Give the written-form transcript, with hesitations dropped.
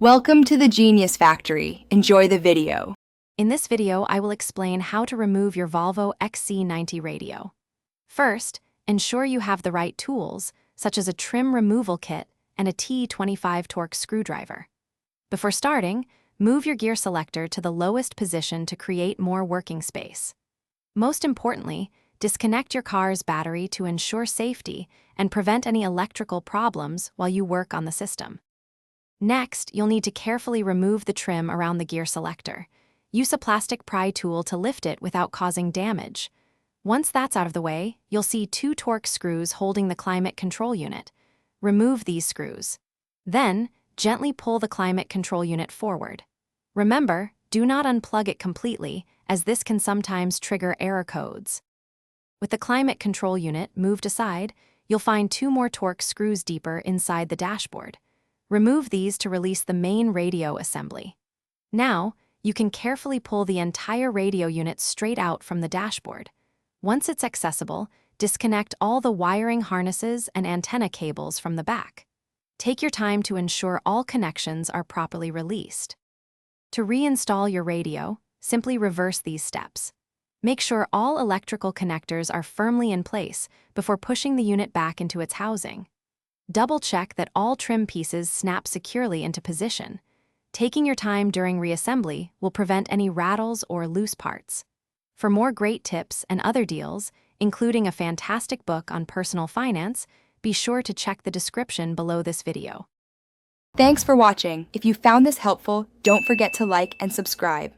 Welcome to the Genius Factory. Enjoy the video. In this video, I will explain how to remove your Volvo XC90 radio. First, ensure you have the right tools, such as a trim removal kit and a T25 torque screwdriver. Before starting, move your gear selector to the lowest position to create more working space. Most importantly, disconnect your car's battery to ensure safety and prevent any electrical problems while you work on the system. Next, you'll need to carefully remove the trim around the gear selector. Use a plastic pry tool to lift it without causing damage. Once that's out of the way, you'll see two torque screws holding the climate control unit. Remove these screws. Then, gently pull the climate control unit forward. Remember, do not unplug it completely, as this can sometimes trigger error codes. With the climate control unit moved aside, you'll find two more torque screws deeper inside the dashboard. Remove these to release the main radio assembly. Now, you can carefully pull the entire radio unit straight out from the dashboard. Once it's accessible, disconnect all the wiring harnesses and antenna cables from the back. Take your time to ensure all connections are properly released. To reinstall your radio, simply reverse these steps. Make sure all electrical connectors are firmly in place before pushing the unit back into its housing. Double-check that all trim pieces snap securely into position. Taking your time during reassembly will prevent any rattles or loose parts. For more great tips and other deals, including a fantastic book on personal finance, be sure to check the description below this video. Thanks for watching. If you found this helpful, don't forget to like and subscribe.